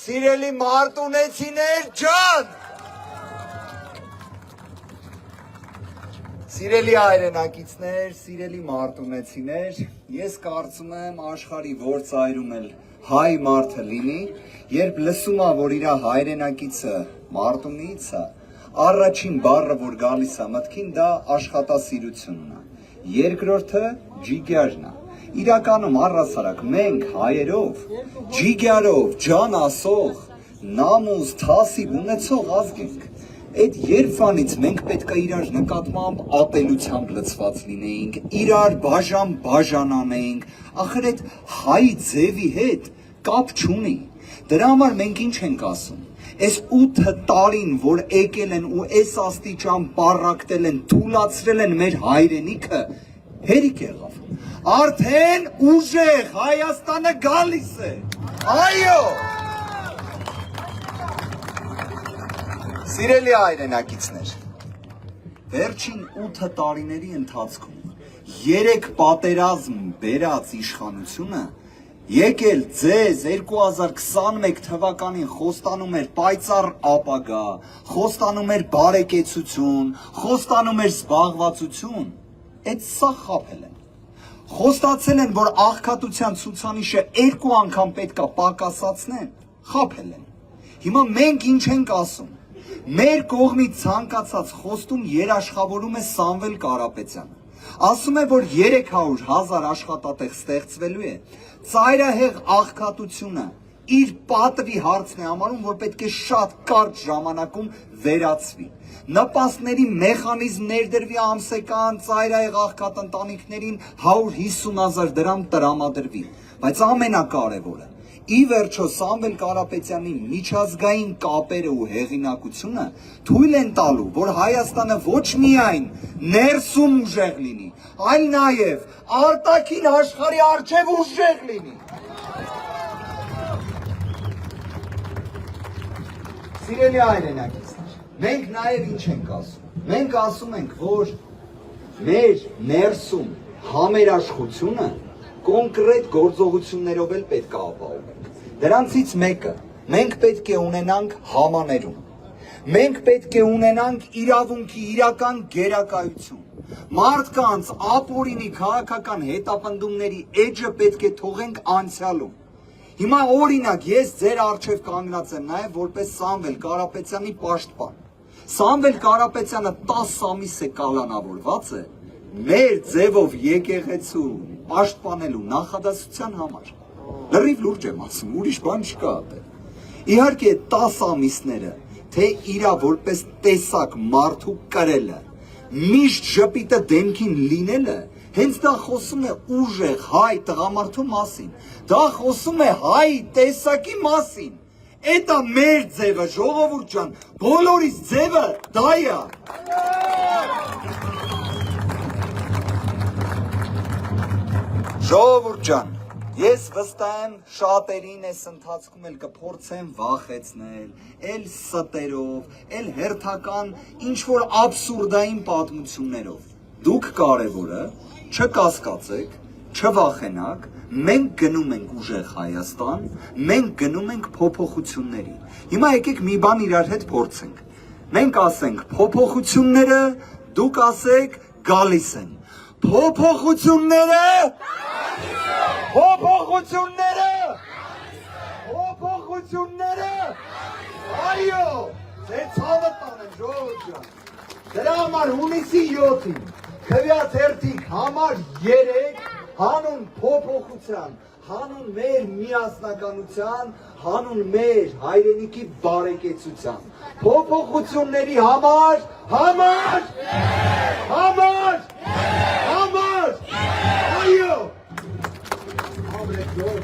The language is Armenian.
Սիրելի մարտունեցիներ ջան, սիրելի հայրենակիցներ, սիրելի մարտունեցիներ, ես կարծում եմ աշխարհի որ ծայրում էլ հայ մարդը լինի, երբ լսում է, որ իր հայրենակիցը մարտունից է, առաջին բառը, որ գալիս է մտքին, դա աշխատասիրությունն է, երկրորդը ջիգյարն է, իրականում առասարակ մենք հայերով, ջիգյարով, ջան ասող, նամուս, թասիբ ունեցող ազգ ենք, այդ երբանից մենք պետք է իրար նկատմամբ ատելությամբ լցված լինեինք, իրար բաժան անեինք, ախր այդ հայ ձևի հետ կապ չունի, դրա համար մենք ինչ ենք ասում, այս 8 տարին, որ եկել են ու այս աստիճան պառակտել են, թուլացրել են մեր հայրենիքը, հերիք եղավ, արդեն ուժեղ Հայաստանը գալիս է, այո, սիրելի հայրենակիցներ, վերջին 8 տարիների ընթացքում 3 պատերազմ բերած իշխանությունը եկել ձեզ 2021 թվականին խոստանում էր պայծառ ապագա, խոստանում էր բարեկեցություն, խոստանում էր զբաղվածություն, այդ սա խաբել են, խոստացել են, որ աղքատության ցուցանիշը 2 անգամ պետք է պակասացնեն, խաբել են, հիմա մենք ինչ ենք ասում, մեր կողմից ցանկացած խոստում երաշխավորում է Սամվել Կարապետյանը, ասում է, որ 300,000 աշխատատեղ ստեղծվելու է, ծայրահեղ աղքատությունը իր պատվի հարցն է համարում, որ պետք է շատ կարճ ժամանակում վերացվի, նպաստների մեխանիզմ ներդրվի ամսական ծայրահեղ աղքատ ընտանիքներին 150,000 դրամ տրամադրվի, բայց ամենակարևորը, ի վերջո Սամվել Կարապետյանի միջազգային կապերը ու հեղինակությունը թույլ են տալու, որ Հայաստանը ոչ միայն ներսում ուժեղ լինի, այլ նաև արտաքին աշխարհի առջև ուժեղ լինի։ Սիրելի հայրենակիցներ, մենք նաև ինչ ենք ասում, մենք ասում ենք, որ մեր ներսում համերաշխությունը կոնկրետ գործողություններով էլ պետք է ապահովենք, դրանցից մեկը, մենք պետք է ունենանք համաներում, մենք պետք է ունենանք իրավունքի իրական գերակայություն, մարդկանց ապօրինի քաղաքական հետապնդումների էջը պետք է թողենք անցյալում, հիմա օրինակ ես ձեր առջև կանգնած եմ նաև որպես Սամվել Կարապետյանի պաշտպան, Սամվել Կարապետյանը 10 ամիս է կալանավորված է, մեր ձևով եկեղեցու պաշտպանելու նախադասության համար, լրիվ լուրջ եմ ասում, ուրիշ բան չկա այդտեղ, իհարկե 10 ամիսները, թե իրա որպես տեսակ մարդու կրելը, միշտ ժպիտը դեմքին լինելը, հենց դա խոսում է ուժեղ հայ տղամարդու մասին, դա խոսում է հայ տեսակի մասին, էտա մեր ձևը, ժողովուրդ ջան, բոլորիս ձևը դա է։ Ժողովուրդ ջան, ես վստահ եմ շատերին այս ընթացքում էլ կփորձեմ վախեցնել, էլ ստերով, էլ հերթական ինչ-որ աբսուրդային պատմություններով։ Դուք կարևորը չկասկածեք, չվախենաք, մենք գնում ենք ուժեղ Հայաստան, մենք գնում ենք փոփոխությունների։ Հիմա եկեք մի բան իրար հետ փորձենք։ Մենք ասենք փոփոխությունները, դուք ասեք գալիս են։ Փոփոխությունները Փոփոխությունները Փոփոխությունները Այո, ձեր ցավը տանեմ ժողովուրդ ջան։ Դրա համար հունիսի 7-ին քվեաթերթիկ համար 3 հանուն փոփոխության, հանուն մեր միասնականության, հանուն մեր հայրենիքի բարեկեցության, փոփոխությունների համար